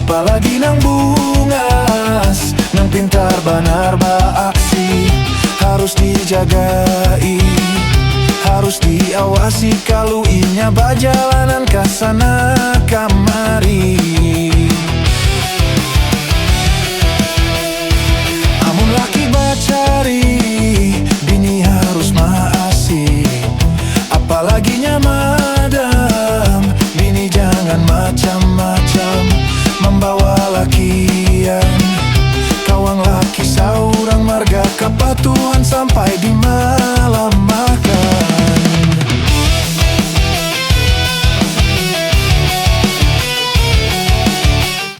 Apalagi nang bungas, nang pintar banar baaksi. Harus dijagai, harus diawasi. Kalau inya bajalanan kasana kamari.